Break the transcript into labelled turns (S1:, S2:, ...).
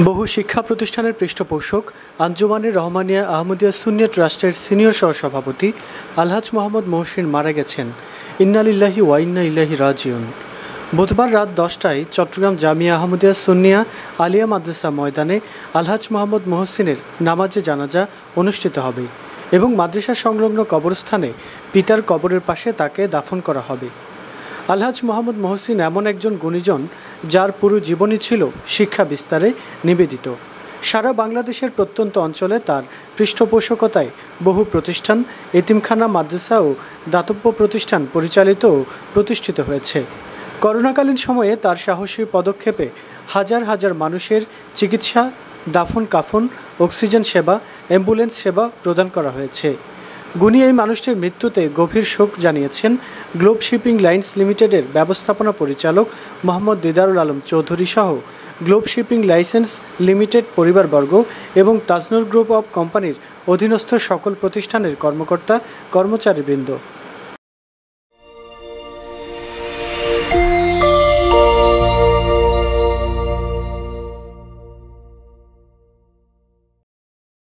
S1: বহু শিক্ষা প্রতিষ্ঠানের পৃষ্ঠপোষক আঞ্জুমানে রহমানিয়া আহমদিয়া সুন্নিয়া ট্রাস্টের সিনিয়র সহসভাপতি আলহাজ মোহাম্মদ মহসিন মারা গেছেন। ইন্না লিল্লাহি ওয়া ইন্না ইলাইহি রাজিউন। বুধবার রাত 10টায় চট্টগ্রাম জামিয়া আহমদিয়া সুন্নিয়া আলিয়া মাদ্রাসা ময়দানে আলহাজ মোহাম্মদ মহসিনের নামাজে জানাজা অনুষ্ঠিত হবে এবং মাদ্রাসা সংলগ্ন কবরস্থানে পিতার কবরের পাশে তাকে দাফন করা হবে। আলহাজ মোহাম্মদ মহসিন এমন একজন গুণীজন যার পুরো জীবনই ছিল শিক্ষা বিস্তারে নিবেদিত। সারা বাংলাদেশের প্রত্যন্ত অঞ্চলে তার পৃষ্ঠপোষকতায় বহু প্রতিষ্ঠান, এতিমখানা, মাদ্রাসা ও দাতব্য প্রতিষ্ঠান পরিচালিত ও প্রতিষ্ঠিত হয়েছে। করোনাকালীন সময়ে তার সাহসী পদক্ষেপে হাজার হাজার মানুষের চিকিৎসা, দাফন কাফন, অক্সিজেন সেবা, অ্যাম্বুলেন্স সেবা প্রদান করা হয়েছে। গুণী এই মানুষটির মৃত্যুতে গভীর শোক জানিয়েছেন গ্লোব শিপিং লাইন্স লিমিটেডের ব্যবস্থাপনা পরিচালক মোহাম্মদ দিদারুল আলম চৌধুরী সহ গ্লোব শিপিং লাইসেন্স লিমিটেড পরিবারবর্গ এবং তাজনুর গ্রুপ অব কোম্পানির অধীনস্থ সকল প্রতিষ্ঠানের কর্মকর্তা কর্মচারীবৃন্দ।